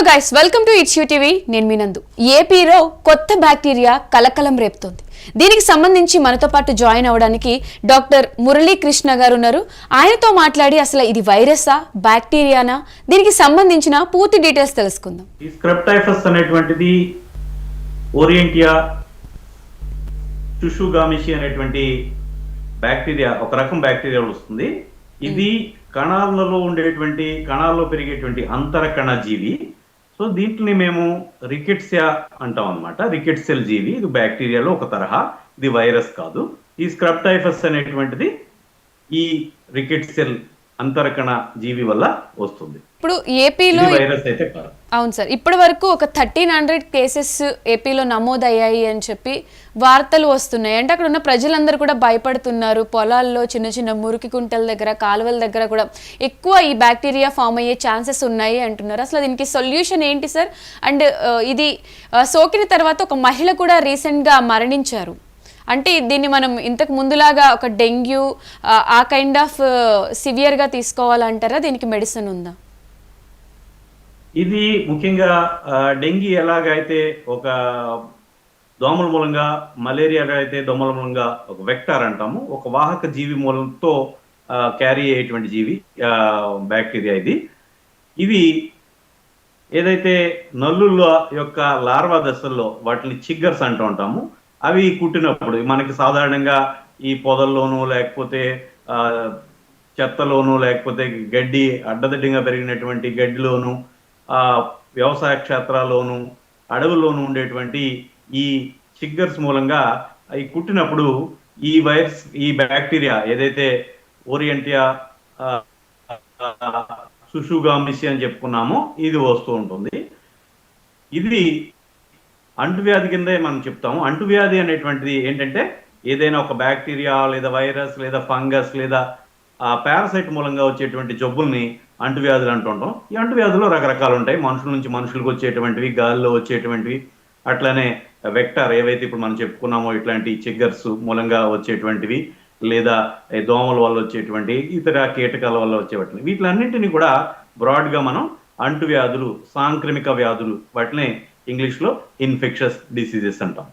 Guys, welcome to it's you TV. నేను మీ నందు. ఏపీలో కొత్త బ్యాక్టీరియా కలకలం రేపుతోంది. దీనికి సంబంధించి మనతో పాటు జాయిన్ అవ్వడానికి డాక్టర్ మురళీకృష్ణ గారు ఉన్నారు. ఆయనతో మాట్లాడి అసలు ఇది వైరసా, బ్యాక్టీరియానా, దీనికి సంబంధించిన పూర్తి డీటెయిల్స్ తెలుసుకుందాం. ఈ స్క్రబ్ టైఫస్ అనేటువంటిది ఓరియంటియా చుషుగామిషి అనేటువంటి బ్యాక్టీరియా, ఒక రకం బ్యాక్టీరియా వస్తుంది. ఇది కణాలలో ఉండేటువంటి, కణాల్లో పెరిగేటువంటి అంతర కణ జీవి. సో దీంట్ని మేము రికెట్సియా అంటాం అనమాట. రికెట్ సెల్ జీవి. ఇది బ్యాక్టీరియాలో ఒక తరహా, ఇది వైరస్ కాదు. ఈ స్క్రబ్ టైఫస్ అనేటువంటిది ఈ రికెట్ సెల్ అంతరకణ జీవి వల్ల వస్తుంది. ఇప్పుడు ఏపీలో వైరస్ అయితే కాదు. అవును సార్, ఇప్పటి వరకు ఒక 1300 కేసెస్ ఏపీలో నమోదయ్యాయి అని చెప్పి వార్తలు వస్తున్నాయి. అంటే అక్కడ ఉన్న ప్రజలందరూ కూడా భయపడుతున్నారు. పొలాల్లో చిన్న చిన్న మురికి కుంటల దగ్గర, కాలువల దగ్గర కూడా ఎక్కువ ఈ బ్యాక్టీరియా ఫామ్ అయ్యే ఛాన్సెస్ ఉన్నాయి అంటున్నారు. అసలు దీనికి సొల్యూషన్ ఏంటి సార్? అండ్ ఇది సోకిన తర్వాత ఒక మహిళ కూడా రీసెంట్గా మరణించారు. అంటే దీన్ని మనం ఇంతకు ముందులాగా ఒక డెంగ్యూ ఆ కైండ్ ఆఫ్ సివియర్గా తీసుకోవాలంటారా? దీనికి మెడిసిన్ ఉందా? ఇది ముఖ్యంగా డెంగీ ఎలాగైతే ఒక దోమల మూలంగా, మలేరియా అయితే దోమల మూలంగా ఒక వెక్టార్ అంటాము, ఒక వాహక జీవి మూలంతో క్యారీ అయ్యేటువంటి జీవి బ్యాక్టీరియా ఇది ఏదైతే నల్లుల యొక్క లార్వా దశల్లో వాటిని చిగ్గర్స్ అంటూ ఉంటాము. అవి కుట్టినప్పుడు మనకి సాధారణంగా ఈ పొదల్లోనూ, లేకపోతే చెత్తలోనూ, లేకపోతే గడ్డి అడ్డదిడ్డంగా పెరిగినటువంటి గడ్డిలోను, వ్యవసాయ క్షేత్రాల్లోనూ, అడవుల్లోనూ ఉండేటువంటి ఈ చిగ్గర్స్ మూలంగా అవి కుట్టినప్పుడు ఈ వైరస్, ఈ బ్యాక్టీరియా ఏదైతే ఓరియంటియా చుషుగామిషి అని చెప్పుకున్నామో ఇది వస్తూ ఉంటుంది. ఇది అంటువ్యాధి కిందే మనం చెప్తాము. అంటువ్యాధి అనేటువంటిది ఏంటంటే ఏదైనా ఒక బ్యాక్టీరియా లేదా వైరస్ లేదా ఫంగస్ లేదా పారాసైట్ మూలంగా వచ్చేటువంటి జబ్బుల్ని అంటువ్యాధులు అంటుంటాం. ఈ అంటువ్యాధులు రకరకాలు ఉంటాయి. మనుషుల నుంచి మనుషులకు వచ్చేటువంటివి, గాలిలో వచ్చేటువంటివి, అట్లనే వెక్టార్ ఏవైతే ఇప్పుడు మనం చెప్పుకున్నామో ఇట్లాంటి చిగ్గర్స్ మూలంగా వచ్చేటువంటివి, లేదా దోమల వల్ల వచ్చేటువంటి ఇతర కీటకాల వల్ల వచ్చేవాటిని, వీటిలన్నింటినీ కూడా బ్రాడ్గా మనం అంటువ్యాధులు, సాంక్రమిక వ్యాధులు, వాటిని ఇంగ్లీష్లో ఇన్ఫెక్షస్ డిసీజెస్ అంటాం.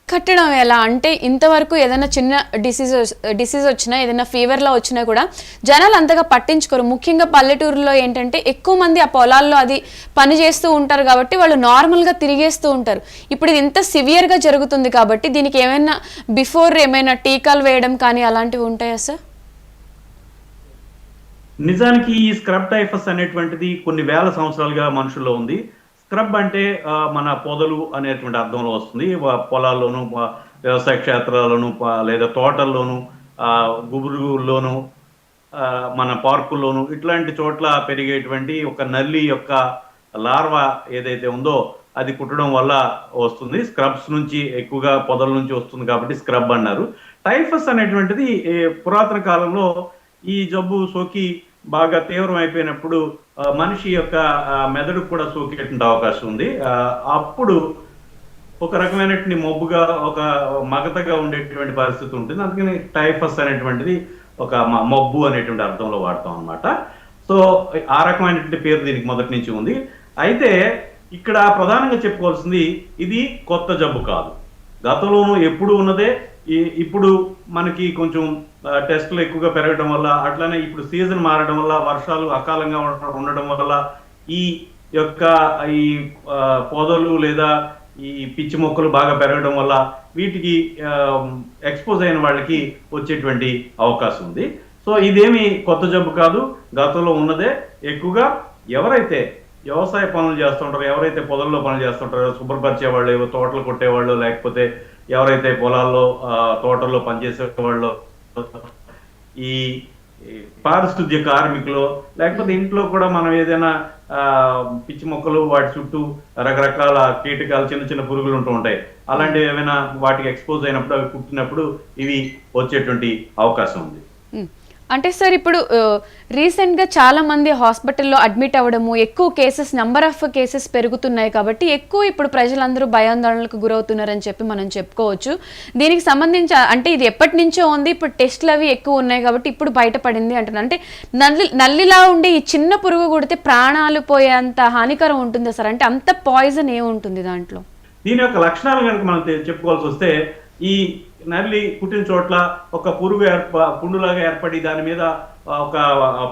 కట్టడం ఎలా అంటే, ఇంతవరకు ఏదైనా చిన్న డిసీజ్ వచ్చినా, ఏదైనా ఫీవర్లో వచ్చినా కూడా జనాలు అంతగా పట్టించుకోరు. ముఖ్యంగా పల్లెటూరులో ఏంటంటే ఎక్కువ మంది ఆ పొలాల్లో అది పని చేస్తూ ఉంటారు కాబట్టి వాళ్ళు నార్మల్గా తిరిగేస్తూ ఉంటారు. ఇప్పుడు ఇది ఇంత సివియర్గా జరుగుతుంది కాబట్టి దీనికి ఏమైనా బిఫోర్ ఏమైనా టీకాలు వేయడం కానీ అలాంటివి ఉంటాయా సార్? నిజానికి ఈ స్క్రబ్ టైఫస్ అనేటువంటిది కొన్ని వేల సంవత్సరాలుగా మనుషుల్లో ఉంది. స్క్రబ్ అంటే మన పొదలు అనేటువంటి అర్థంలో వస్తుంది. పొలాల్లోనూ, వ్యవసాయ క్షేత్రాల్లోనూ, లేదా తోటల్లోనూ, గుబురులోను, మన పార్కుల్లోనూ, ఇట్లాంటి చోట్ల పెరిగేటువంటి ఒక నల్లి యొక్క లార్వా ఏదైతే ఉందో అది కుట్టడం వల్ల వస్తుంది. స్క్రబ్స్ నుంచి, ఎక్కువగా పొదల నుంచి వస్తుంది కాబట్టి స్క్రబ్ అన్నారు. టైఫస్ అనేటువంటిది పురాతన కాలంలో ఈ జబ్బు సోకి బాగా తీవ్రం అయిపోయినప్పుడు మనిషి యొక్క మెదడుకు కూడా సోకేటువంటి అవకాశం ఉంది. అప్పుడు ఒక రకమైనటువంటి మబ్బుగా, ఒక మగతగా ఉండేటువంటి పరిస్థితి ఉంటుంది. అందుకని టైఫస్ అనేటువంటిది ఒక మబ్బు అనేటువంటి అర్థంలో వాడతాం అనమాట. సో ఆ రకమైనటువంటి పేరు దీనికి మొదటి నుంచి ఉంది. అయితే ఇక్కడ ప్రధానంగా చెప్పుకోవాల్సింది, ఇది కొత్త జబ్బు కాదు. గతంలోనూ ఎప్పుడు ఉన్నదే. ఇప్పుడు మనకి కొంచెం టెస్టులు ఎక్కువగా పెరగడం వల్ల, అట్లానే ఇప్పుడు సీజన్ మారడం వల్ల, వర్షాలు అకాలంగా ఉండడం వల్ల, ఈ యొక్క ఈ పొదలు లేదా ఈ పిచ్చి మొక్కలు బాగా పెరగడం వల్ల వీటికి ఎక్స్పోజ్ అయిన వాళ్ళకి వచ్చేటువంటి అవకాశం ఉంది. సో ఇదేమి కొత్త జబ్బు కాదు, గతంలో ఉన్నదే. ఎక్కువగా ఎవరైతే వ్యవసాయ పనులు చేస్తుంటారో, ఎవరైతే పొదల్లో పనులు చేస్తుంటారో, శుభ్రపరిచేవాళ్ళు, తోటలు కొట్టేవాళ్ళు, లేకపోతే ఎవరైతే పొలాల్లో, తోటల్లో పనిచేసేవాళ్ళు, ఈ పారిశుద్ధ్య కార్మికులు, లేకపోతే ఇంట్లో కూడా మనం ఏదైనా పిచ్చి మొక్కలు, వాటి చుట్టూ రకరకాల కీటకాలు, చిన్న చిన్న పురుగులు ఉంటూ ఉంటాయి. అలాంటివి ఏమైనా వాటికి ఎక్స్పోజ్ అయినప్పుడు, అవి కుట్టినప్పుడు ఇవి వచ్చేటువంటి అవకాశం ఉంది. అంటే సార్ ఇప్పుడు రీసెంట్గా చాలా మంది హాస్పిటల్లో అడ్మిట్ అవ్వడము, ఎక్కువ కేసెస్, నంబర్ ఆఫ్ కేసెస్ పెరుగుతున్నాయి కాబట్టి ఎక్కువ ఇప్పుడు ప్రజలందరూ భయాందోళనలకు గురవుతున్నారని చెప్పి మనం చెప్పుకోవచ్చు. దీనికి సంబంధించి అంటే ఇది ఎప్పటి నుంచో ఉంది, ఇప్పుడు టెస్ట్లు అవి ఎక్కువ ఉన్నాయి కాబట్టి ఇప్పుడు బయటపడింది అంటున్నారు. అంటే నల్లిలా ఉండే ఈ చిన్న పురుగు కుడితే ప్రాణాలు పోయేంత హానికరం ఉంటుంది సార్? అంటే అంత పాయిజన్ ఏముంటుంది దాంట్లో? దీని యొక్క లక్షణాలు కనుక మనం చెప్పుకోవాల్సి వస్తే, ఈ నల్లి కుట్టిన చోట్ల ఒక పురుగు పుండులాగా ఏర్పడి దాని మీద ఒక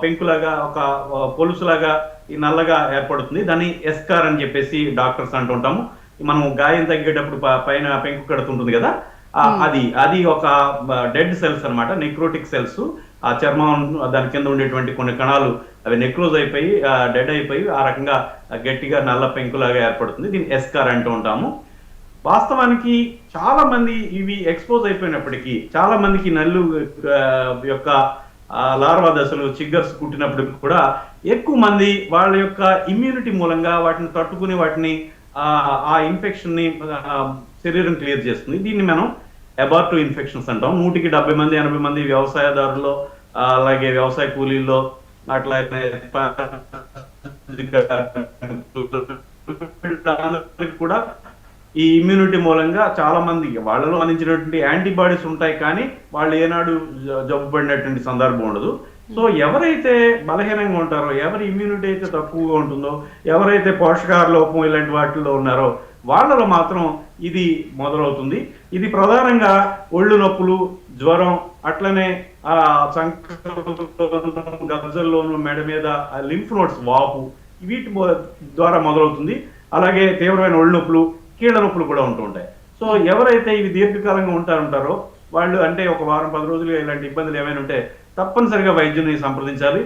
పెంకులాగా, ఒక పొలుసులాగా ఈ నల్లగా ఏర్పడుతుంది. దాన్ని ఎస్కార్ అని చెప్పేసి డాక్టర్స్ అంటుంటాము. మనం గాయం తగ్గేటప్పుడు పైన పెంకు కడుతుంటుంది కదా, అది ఒక డెడ్ సెల్స్ అన్నమాట, నెక్రోటిక్ సెల్స్. ఆ చర్మం దాని కింద ఉండేటువంటి కొన్ని కణాలు అవి నెక్రోజ్ అయిపోయి డెడ్ అయిపోయి ఆ రకంగా గట్టిగా నల్ల పెంకులాగా ఏర్పడుతుంది. దీన్ని ఎస్కార్ అంటూ ఉంటాము. వాస్తవానికి చాలా మంది ఇవి ఎక్స్పోజ్ అయిపోయినప్పటికీ, చాలా మందికి నల్లు యొక్క లార్వా దశలు, చిగ్గర్స్ కుట్టినప్పటికీ కూడా ఎక్కువ మంది వాళ్ళ యొక్క ఇమ్యూనిటీ మూలంగా వాటిని తట్టుకుని వాటిని ఆ ఇన్ఫెక్షన్ ని శరీరం క్లియర్ చేస్తుంది. దీన్ని మనం అబార్టివ్ ఇన్ఫెక్షన్స్ అంటాం. 170 మంది 80 మంది వ్యవసాయదారుల్లో, అలాగే వ్యవసాయ కూలీల్లో, అట్లాగే కూడా ఈ ఇమ్యూనిటీ మూలంగా చాలా మంది వాళ్ళలో అందించినటువంటి యాంటీబాడీస్ ఉంటాయి, కానీ వాళ్ళు ఏనాడు జబ్బు పడినటువంటి సందర్భం ఉండదు. సో ఎవరైతే బలహీనంగా ఉంటారో, ఎవరి ఇమ్యూనిటీ అయితే తక్కువగా ఉంటుందో, ఎవరైతే పోషకాహార లోపం ఇలాంటి వాటిల్లో ఉన్నారో వాళ్ళలో మాత్రం ఇది మొదలవుతుంది. ఇది ప్రధానంగా ఒళ్ళు నొప్పులు, జ్వరం, అట్లనే గజ్జల్లోను, మెడ మీద లింఫ్ నోడ్స్ వాపు, వీటి ద్వారా మొదలవుతుంది. అలాగే తీవ్రమైన ఒళ్ళు నొప్పులు, కీళ్ళ నొప్పులు కూడా ఉంటూ ఉంటాయి. సో ఎవరైతే ఇవి దీర్ఘకాలంగా ఉంటారో వాళ్ళు, అంటే ఒక వారం 10 రోజులుగా ఇలాంటి ఇబ్బందులు ఏమైనా ఉంటే తప్పనిసరిగా వైద్యుని సంప్రదించాలి.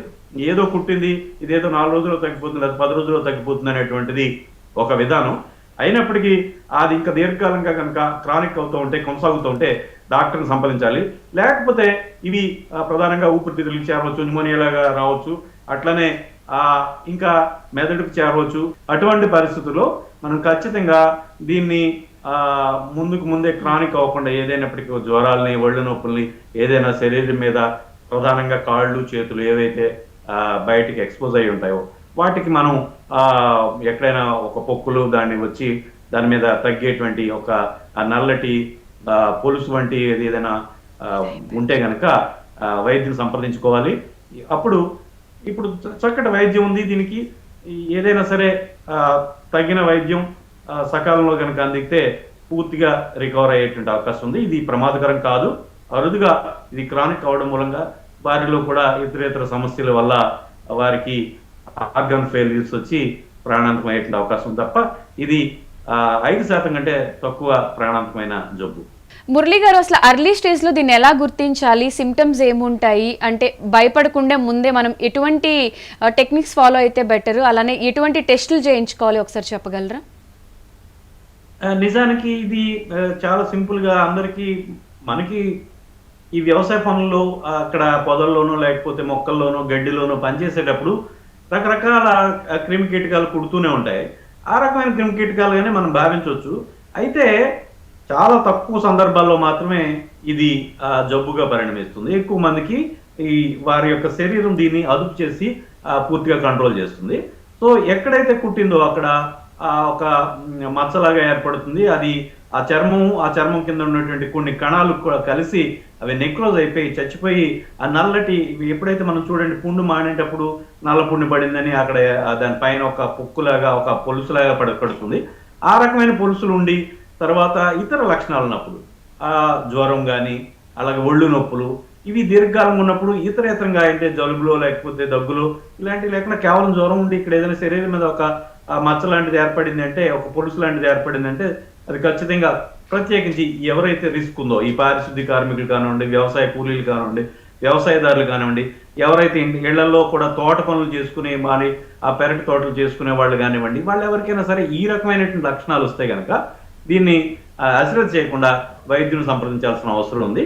ఏదో కుట్టింది, ఇదేదో 4 రోజుల్లో తగ్గిపోతుంది, అది 10 రోజుల్లో తగ్గిపోతుంది అనేటువంటిది ఒక విధానం అయినప్పటికీ, అది ఇంకా దీర్ఘకాలంగా కనుక క్రానిక్ అవుతూ ఉంటే, కొనసాగుతూ ఉంటే డాక్టర్ని సంప్రదించాలి. లేకపోతే ఇవి ప్రధానంగా ఊపిరితిత్తులకు చేరవచ్చు, న్యూమోనియాలాగా రావచ్చు, అట్లనే ఇంకా మెదడుకు చేరవచ్చు. అటువంటి పరిస్థితుల్లో మనం ఖచ్చితంగా దీన్ని ముందుకు ముందే క్రానిక్ అవ్వకుండా, ఏదైనప్పటికీ జ్వరాలని, ఒళ్ళు నొప్పుల్ని, ఏదైనా శరీరం మీద ప్రధానంగా కాళ్ళు, చేతులు ఏవైతే బయటికి ఎక్స్పోజ్ అయి ఉంటాయో వాటికి మనం ఎక్కడైనా ఒక పొక్కులు దాన్ని వచ్చి దాని మీద తగ్గేటువంటి ఒక నల్లటి పొలుసు వంటి ఏదైనా ఉంటే గనక వైద్యుని సంప్రదించుకోవాలి. ఇప్పుడు చక్కటి వైద్యం ఉంది దీనికి. ఏదైనా సరే తగిన వైద్యం సకాలంలో కనుక అందిస్తే పూర్తిగా రికవర్ అయ్యేటువంటి అవకాశం ఉంది. ఇది ప్రమాదకరం కాదు. అరుదుగా ఇది క్రానిక్ అవడం మూలంగా వారిలో కూడా ఇతరేతర సమస్యల వల్ల వారికి ఆర్గన్ ఫెయిల్యూర్స్ వచ్చి ప్రాణాంతకం అయ్యేటువంటి అవకాశం తప్ప ఇది 5% కంటే తక్కువ ప్రాణాంతకమైన జబ్బు. మురళి గారు, అసలు అర్లీ స్టేజ్ లో దీన్ని ఎలా గుర్తించాలి? సిమ్టమ్స్ ఏముంటాయి? అంటే భయపడకుండా ముందే మనం ఎటువంటి టెక్నిక్స్ ఫాలో అయితే బెటర్, అలానే ఎటువంటి టెస్టులు చేయించుకోవాలి ఒకసారి చెప్పగలరా? నిజానికి ఇది చాలా సింపుల్ గా అందరికీ, మనకి ఈ వ్యవసాయ పనుల్లో అక్కడ పొదల్లోనూ లేకపోతే మొక్కల్లోనూ గడ్డిలోనూ పనిచేసేటప్పుడు రకరకాల క్రిమి కీటకాలు కుడుతూనే ఉంటాయి. ఆ రకమైన క్రిమి కీటకాలుగానే మనం భావించవచ్చు. అయితే చాలా తక్కువ సందర్భాల్లో మాత్రమే ఇది జబ్బుగా పరిణమిస్తుంది. ఎక్కువ మందికి ఈ వారి యొక్క శరీరం దీన్ని అదుపు చేసి పూర్తిగా కంట్రోల్ చేస్తుంది. సో ఎక్కడైతే కుట్టిందో అక్కడ ఒక మచ్చలాగా ఏర్పడుతుంది. అది ఆ చర్మం కింద ఉన్నటువంటి కొన్ని కణాలు కలిసి అవి నెక్రోజ్ అయిపోయి చచ్చిపోయి ఆ నల్లటి, ఎప్పుడైతే మనం చూడండి పుండు మానేటప్పుడు నల్ల పుండు పడిందని అక్కడ దానిపైన ఒక పొక్కులాగా, ఒక పొలుసులాగా పడుతుంది. ఆ రకమైన పొలుసులు ఉండి తర్వాత ఇతర లక్షణాలు ఉన్నప్పుడు జ్వరం కానీ, అలాగే ఒళ్ళు నొప్పులు, ఇవి దీర్ఘకాలం ఉన్నప్పుడు ఇతరేతరంగా అయితే జలుబులో లేకపోతే దగ్గులో ఇలాంటివి లేకుండా కేవలం జ్వరం ఉండి ఇక్కడ ఏదైనా శరీరం మీద ఒక మచ్చ లాంటిది ఏర్పడింది అంటే, ఒక పొలుసు లాంటిది ఏర్పడింది అంటే అది ఖచ్చితంగా ప్రత్యేకించి ఎవరైతే రిస్క్ ఉందో, ఈ పారిశుద్ధ్య కార్మికులు కానివ్వండి, వ్యవసాయ కూలీలు కానివ్వండి, వ్యవసాయదారులు కానివ్వండి, ఎవరైతే ఇళ్లలో కూడా తోట పనులు చేసుకునే మరి ఆ పెరటి తోటలు చేసుకునే వాళ్ళు కానివ్వండి, వాళ్ళు ఎవరికైనా సరే ఈ రకమైనటువంటి లక్షణాలు వస్తే కనుక దీన్ని అశ్రద్ధ చేయకుండా వైద్యుని సంప్రదించాల్సిన అవసరం ఉంది.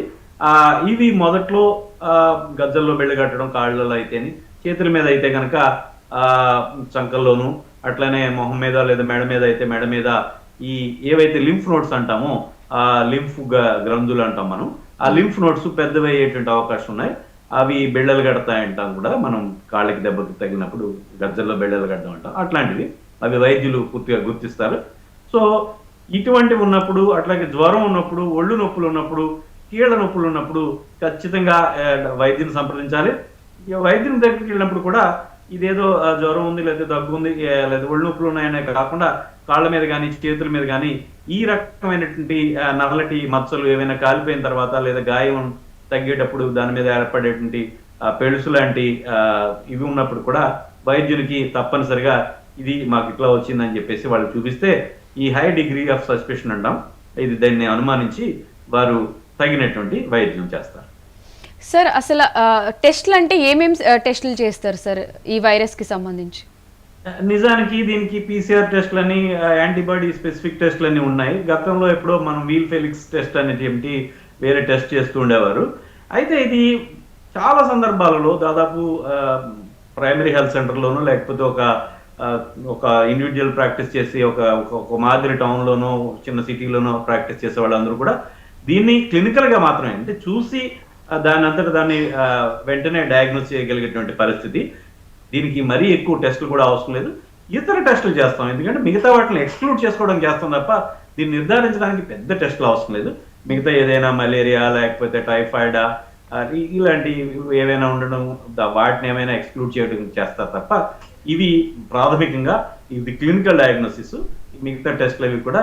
ఇవి మొదట్లో గజ్జల్లో బెళ్ళు కట్టడం, కాళ్ళలో అయితేని, చేతుల మీద అయితే కనుక చంకల్లోను, అట్లనే మొహం మీద లేదా మెడ మీద అయితే మెడ మీద ఈ ఏవైతే లింఫ్ నోడ్స్ అంటామో ఆ లింఫ్ గ్రంథులు అంటాం మనం, ఆ లింఫ్ నోడ్స్ పెద్దవి అయ్యేటువంటి అవకాశం ఉన్నాయి. అవి బెళ్ళలు కడతాయంటాం కూడా, మనం కాళ్ళకి దెబ్బకి తగిలినప్పుడు గజ్జల్లో బెళ్ళలు కట్టడం అంటాం, అట్లాంటివి అవి వైద్యులు పూర్తిగా గుర్తిస్తారు. సో ఇటువంటివి ఉన్నప్పుడు, అట్లాగే జ్వరం ఉన్నప్పుడు, ఒళ్ళు నొప్పులు ఉన్నప్పుడు, కీళ్ళ నొప్పులు ఉన్నప్పుడు ఖచ్చితంగా వైద్యుని సంప్రదించాలి. వైద్యుని దగ్గరికి వెళ్ళినప్పుడు కూడా ఇదేదో జ్వరం ఉంది, లేదా దగ్గు ఉంది, లేదా ఒళ్ళు నొప్పులు ఉన్నాయనే కాకుండా కాళ్ళ మీద కానీ చేతుల మీద కానీ ఈ రకమైనటువంటి నల్లటి మచ్చలు ఏవైనా కాలిపోయిన తర్వాత, లేదా గాయం తగ్గేటప్పుడు దాని మీద ఏర్పడేటువంటి పెళుసు లాంటి ఇవి ఉన్నప్పుడు కూడా వైద్యునికి తప్పనిసరిగా ఇది మాకు ఇట్లా వచ్చిందని చెప్పేసి వాళ్ళు చూపిస్తే, ఈ హై డిగ్రీ ఆఫ్ సస్పెషన్ అంటాం, ఇది దాన్ని అనుమానించి వారు తగినటువంటి వైద్యం చేస్తారు. సార్ అసలు టెస్ట్లు అంటే ఏమేమి టెస్టులు చేస్తారు సార్ ఈ వైరస్కి సంబంధించి? నిజానికి దీనికి PCR టెస్ట్లని, యాంటీబాడీ స్పెసిఫిక్ టెస్ట్లని ఉన్నాయి. గతంలో ఎప్పుడో మనం వీల్ ఫెలిక్స్ టెస్ట్ అనేది వేరే టెస్ట్ చేస్తూ ఉండేవారు. అయితే ఇది చాలా సందర్భాలలో దాదాపు ప్రైమరీ హెల్త్ సెంటర్లోనూ, లేకపోతే ఒక ఇండివిజువల్ ప్రాక్టీస్ చేసి ఒక మాదిరి టౌన్లోనో చిన్న సిటీలోనో ప్రాక్టీస్ చేసే వాళ్ళందరూ కూడా దీన్ని క్లినికల్గా మాత్రమే, అంటే చూసి దాని అంతటా దాన్ని వెంటనే డయాగ్నోస్ చేయగలిగేటువంటి పరిస్థితి. దీనికి మరీ ఎక్కువ టెస్టులు కూడా అవసరం లేదు. ఇతర టెస్టులు చేస్తాం, ఎందుకంటే మిగతా వాటిని ఎక్స్క్లూడ్ చేసుకోవడం చేస్తాం తప్ప దీన్ని నిర్ధారించడానికి పెద్ద టెస్టులు అవసరం లేదు. మిగతా ఏదైనా మలేరియా, లేకపోతే టైఫాయిడా, ఇలాంటి ఏవైనా ఉండడం, వాటిని ఏమైనా ఎక్స్క్లూడ్ చేయడం చేస్తారు తప్ప ఇవి ప్రాథమికంగా ఇది క్లినికల్ డయాగ్నోసిస్. మిగతా టెస్టులు అవి కూడా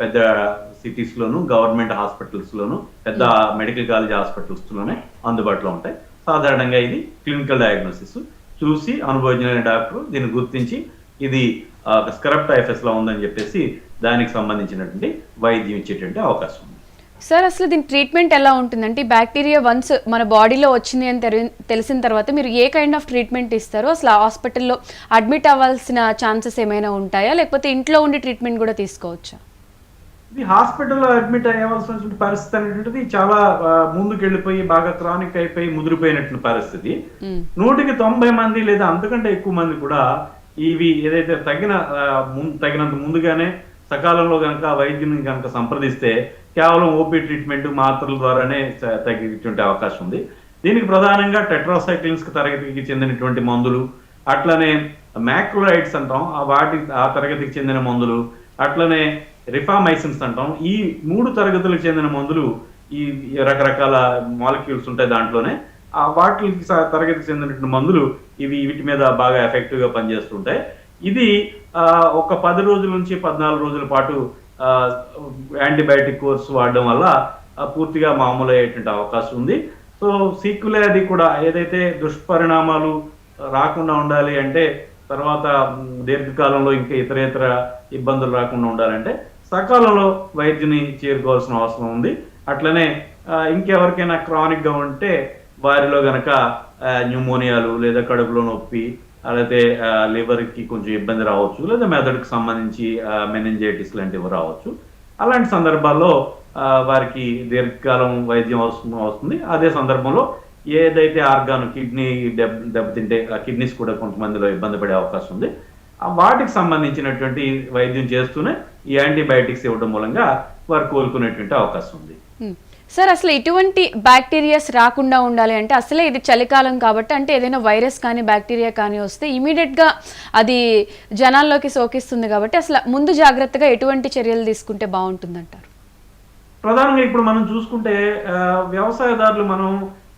పెద్ద సిటీస్లోను, గవర్నమెంట్ హాస్పిటల్స్లోను, పెద్ద మెడికల్ కాలేజ్ హాస్పిటల్స్లోనే అందుబాటులో ఉంటాయి. సాధారణంగా ఇది క్లినికల్ డయాగ్నోసిస్. చూసి అనుభవజ్ఞులైన డాక్టర్ దీన్ని గుర్తించి ఇది స్క్రబ్ టైఫస్ లో ఉందని చెప్పేసి దానికి సంబంధించినటువంటి వైద్యం ఇచ్చేటువంటి అవకాశం ఉంది. సార్ అసలు దీని ట్రీట్మెంట్ ఎలా ఉంటుందంటే, బ్యాక్టీరియా వన్స్ మన బాడీలో వచ్చింది అని తెలిసిన తర్వాత మీరు ఏ కైండ్ ఆఫ్ ట్రీట్మెంట్ ఇస్తారో, అసలు హాస్పిటల్లో అడ్మిట్ అవ్వాల్సిన ఛాన్సెస్ ఏమైనా ఉంటాయా, లేకపోతే ఇంట్లో ఉండి ట్రీట్మెంట్ కూడా తీసుకోవచ్చా? ఇది హాస్పిటల్లో అడ్మిట్ అయ్యవలసిన పరిస్థితి అనేటువంటిది చాలా ముందుకు వెళ్ళిపోయి బాగా క్రానిక్ అయిపోయి ముదిరిపోయినటువంటి పరిస్థితి. 190 మంది లేదా అంతకంటే ఎక్కువ మంది కూడా ఇవి ఏదైతే తగినంత ముందుగానే సకాలంలో కనుక వైద్యుని కనుక సంప్రదిస్తే కేవలం ఓపీ ట్రీట్మెంట్ మాత్రల ద్వారానే తగ్గేటువంటి అవకాశం ఉంది. దీనికి ప్రధానంగా టెట్రాసైక్లిన్స్ తరగతికి చెందినటువంటి మందులు, అట్లనే మ్యాక్రోలైడ్స్ అంటాం ఆ తరగతికి చెందిన మందులు, అట్లనే రిఫామైసిన్స్ అంటాం. ఈ 3 తరగతులకు చెందిన మందులు, ఈ రకరకాల మాలిక్యూల్స్ ఉంటాయి దాంట్లోనే, వాటికి తరగతికి చెందినటువంటి మందులు వీటి మీద బాగా ఎఫెక్టివ్ గా పనిచేస్తుంటాయి. ఇది ఒక 10 రోజుల నుంచి 14 రోజుల పాటు యాంటీబయాటిక్ కోర్స్ వాడడం వల్ల పూర్తిగా మామూలు అయ్యేటువంటి అవకాశం ఉంది. సో సీక్వెల్ అది కూడా ఏదైతే దుష్పరిణామాలు రాకుండా ఉండాలి అంటే, తర్వాత దీర్ఘకాలంలో ఇంకా ఇతర ఇబ్బందులు రాకుండా ఉండాలంటే సకాలంలో వైద్యుని చేరుకోవాల్సిన అవసరం ఉంది. అట్లనే ఇంకెవరికైనా క్రానిక్ గా ఉంటే వారిలో గనక న్యూమోనియాలు, లేదా కడుపులో నొప్పి, అలాగే లివర్కి కొంచెం ఇబ్బంది రావచ్చు, లేదా మెదడుకు సంబంధించి మెనింజైటిస్ లాంటివి రావచ్చు. అలాంటి సందర్భాల్లో వారికి దీర్ఘకాలం వైద్యం వస్తుంది. అదే సందర్భంలో ఏదైతే ఆర్గాన్ కిడ్నీ దెబ్బతింటే ఆ కిడ్నీస్ కూడా కొంతమందిలో ఇబ్బంది పడే అవకాశం ఉంది. వాటికి సంబంధించినటువంటి వైద్యం చేస్తూనే ఈ యాంటీబయాటిక్స్ ఇవ్వడం మూలంగా వారు కోలుకునేటువంటి అవకాశం ఉంది. సార్ అసలు ఇటువంటి బ్యాక్టీరియాస్ రాకుండా ఉండాలి అంటే, అసలే ఇది చలికాలం కాబట్టి, అంటే ఏదైనా వైరస్ కానీ బ్యాక్టీరియా కానీ వస్తే ఇమీడియట్గా అది జనాల్లోకి సోకిస్తుంది కాబట్టి, అసలు ముందు జాగ్రత్తగా ఎటువంటి చర్యలు తీసుకుంటే బాగుంటుందంటారు? ప్రధానంగా ఇప్పుడు మనం చూసుకుంటే వ్యవసాయదారులు మనం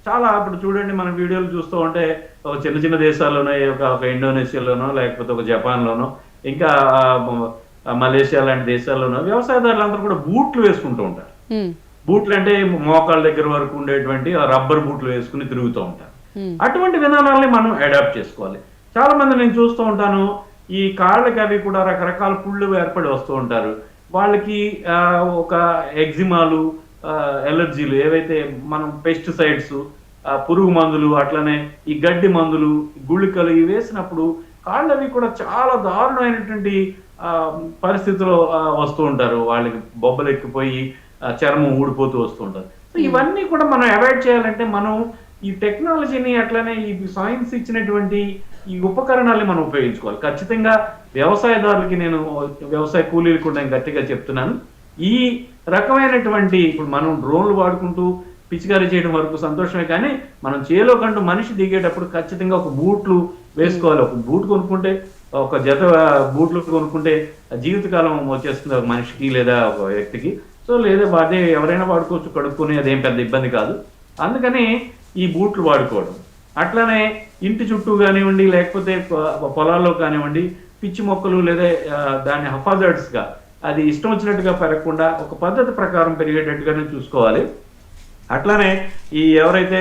చాలా, ఇప్పుడు చూడండి మన వీడియోలు చూస్తూ ఉంటే ఒక చిన్న దేశాల్లోనో, ఒక ఇండోనేషియాలోనో, లేకపోతే ఒక జపాన్లోనో, ఇంకా మలేషియా లాంటి దేశాల్లోనో వ్యవసాయదారులందరూ కూడా బూట్లు వేసుకుంటూ ఉంటారు. బూట్లు అంటే మోకాళ్ళ దగ్గర వరకు ఉండేటువంటి రబ్బర్ బూట్లు వేసుకుని తిరుగుతూ ఉంటారు. అటువంటి విధానాలని మనం అడాప్ట్ చేసుకోవాలి. చాలా మంది నేను చూస్తూ ఉంటాను, ఈ కాళ్ళకి అవి కూడా రకరకాల పుళ్ళు ఏర్పడి వస్తూ ఉంటారు. వాళ్ళకి ఒక ఎగ్జిమాలు, ఎలర్జీలు, ఏవైతే మనం పెస్టిసైడ్స్, పురుగు మందులు, అట్లనే ఈ గడ్డి మందులు, గుళికలు ఇవి వేసినప్పుడు కాళ్ళవి కూడా చాలా దారుణమైనటువంటి పరిస్థితిలో వస్తూ ఉంటారు. వాళ్ళకి బొబ్బలు ఎక్కిపోయి చర్మం ఊడిపోతూ వస్తూ ఉంటారు. సో ఇవన్నీ కూడా మనం అవాయిడ్ చేయాలంటే మనం ఈ టెక్నాలజీని, అట్లనే ఈ సైన్స్ ఇచ్చినటువంటి ఈ ఉపకరణాలని మనం ఉపయోగించుకోవాలి. ఖచ్చితంగా వ్యవసాయదారులకి, నేను వ్యవసాయ కూలీలు కూడా నేను గట్టిగా చెప్తున్నాను, ఈ రకమైనటువంటి ఇప్పుడు మనం డ్రోన్లు వాడుకుంటూ పిచికారీ చేయడం వరకు సంతోషమే, కానీ మనం చేలో కంటూ మనిషి దిగేటప్పుడు ఖచ్చితంగా ఒక బూట్లు వేసుకోవాలి. ఒక బూట్ కొనుక్కుంటే, ఒక జత బూట్లు కొనుక్కుంటే జీవితకాలం వచ్చేస్తుంది ఒక మనిషికి లేదా ఒక వ్యక్తికి. సో లేదా అదే ఎవరైనా వాడుకోవచ్చు, కడుక్కొని, అదేం పెద్ద ఇబ్బంది కాదు. అందుకని ఈ బూట్లు వాడుకోవడం. అట్లానే ఇంటి చుట్టూ కానివ్వండి, లేకపోతే పొలాల్లో కానివ్వండి, పిచ్చి మొక్కలు లేదా దాన్ని హఫాజర్డ్స్గా అది ఇష్టం వచ్చినట్టుగా పెరగకుండా ఒక పద్ధతి ప్రకారం పెరిగేటట్టుగానే చూసుకోవాలి. అట్లానే ఈ ఎవరైతే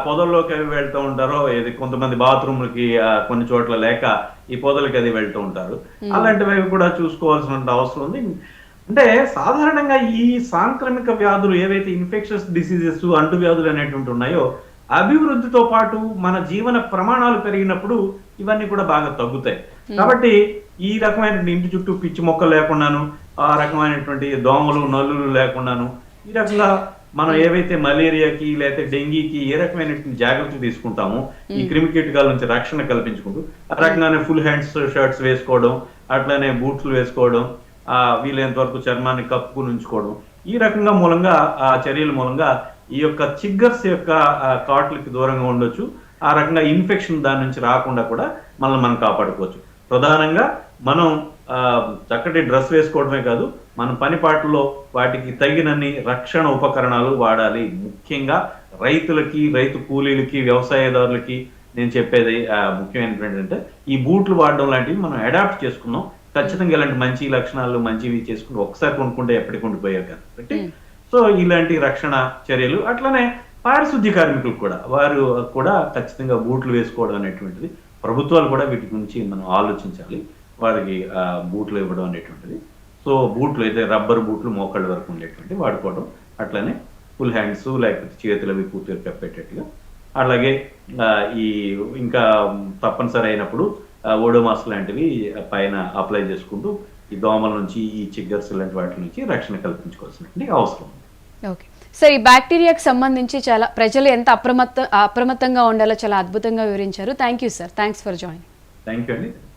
పొదల్లోకి అవి వెళ్తూ ఉంటారో, ఇది కొంతమంది బాత్రూమ్లకి కొన్ని చోట్ల లేక ఈ పొదలకి అది వెళ్తూ ఉంటారు, అలాంటివి కూడా చూసుకోవాల్సిన అవసరం ఉంది. అంటే సాధారణంగా ఈ సాంక్రమిక వ్యాధులు ఏవైతే ఇన్ఫెక్షన్స్ డిసీజెస్, అంటువ్యాధులు అనేటువంటి ఉన్నాయో, అభివృద్ధితో పాటు మన జీవన ప్రమాణాలు పెరిగినప్పుడు ఇవన్నీ కూడా బాగా తగ్గుతాయి. కాబట్టి ఈ రకమైన ఇంటి చుట్టూ పిచ్చి మొక్కలు లేకుండాను, ఆ రకమైనటువంటి దోమలు నల్లులు లేకుండాను, ఈ రకంగా మనం ఏవైతే మలేరియాకి లేకపోతే డెంగీకి ఏ రకమైనటువంటి జాగ్రత్తలు తీసుకుంటామో ఈ క్రిమి కీటకాల నుంచి రక్షణ కల్పించుకుంటూ, ఆ రకంగానే ఫుల్ హ్యాండ్స్ షర్ట్స్ వేసుకోవడం, అట్లానే బూట్లు వేసుకోవడం, వీలైనంత వరకు చర్మాన్ని కప్పుకుని ఉంచుకోవడం, ఈ రకంగా మూలంగా ఆ చర్యల మూలంగా ఈ యొక్క చిగ్గర్స్ యొక్క కాట్లకి దూరంగా ఉండొచ్చు. ఆ రకంగా ఇన్ఫెక్షన్ దాని నుంచి రాకుండా కూడా మనం కాపాడుకోవచ్చు. ప్రధానంగా మనం చక్కటి డ్రెస్ వేసుకోవడమే కాదు, మన పనిపాట్లలో వాటికి తగినన్ని రక్షణ ఉపకరణాలు వాడాలి. ముఖ్యంగా రైతులకి, రైతు కూలీలకి, వ్యవసాయదారులకి నేను చెప్పేది ముఖ్యమైనటువంటి ఏంటంటే ఈ బూట్లు వాడడం లాంటివి మనం అడాప్ట్ చేసుకున్నాం. ఖచ్చితంగా ఇలాంటి మంచి లక్షణాలు మంచివి చేసుకుంటూ ఒకసారి కొనుక్కుంటే ఎప్పటికి ఉండిపోయారు కాబట్టి, సో ఇలాంటి రక్షణ చర్యలు. అట్లనే పారిశుద్ధ్య కార్మికులు కూడా, వారు కూడా ఖచ్చితంగా బూట్లు వేసుకోవడం అనేటువంటిది, ప్రభుత్వాలు కూడా వీటి గురించి మనం ఆలోచించాలి. వారికి బూట్లు ఇవ్వడం అనేటువంటిది. సో బూట్లు అయితే రబ్బర్ బూట్లు మోకాళ్ళ వరకు ఉండేటువంటి వాడుకోవడం, అట్లనే ఫుల్ హ్యాండ్స్ లేకపోతే చేతులు అవి పూర్తిగా కప్పేటట్టుగా, అలాగే ఈ ఇంకా తప్పనిసరి అయినప్పుడు ఓడోమాస్ లాంటివి పైన అప్లై చేసుకుంటూ ఈ దోమల నుంచి, ఈ చిగ్గర్స్ లాంటి వాటి నుంచి రక్షణ కల్పించుకోవాల్సినటువంటి అవసరం ఉంది. ఓకే సార్, ఈ బ్యాక్టీరియాకి సంబంధించి చాలా ప్రజలు ఎంత అప్రమత్తంగా ఉండాలో చాలా అద్భుతంగా వివరించారు. Thank you sir, thanks for joining. Thank you అండి.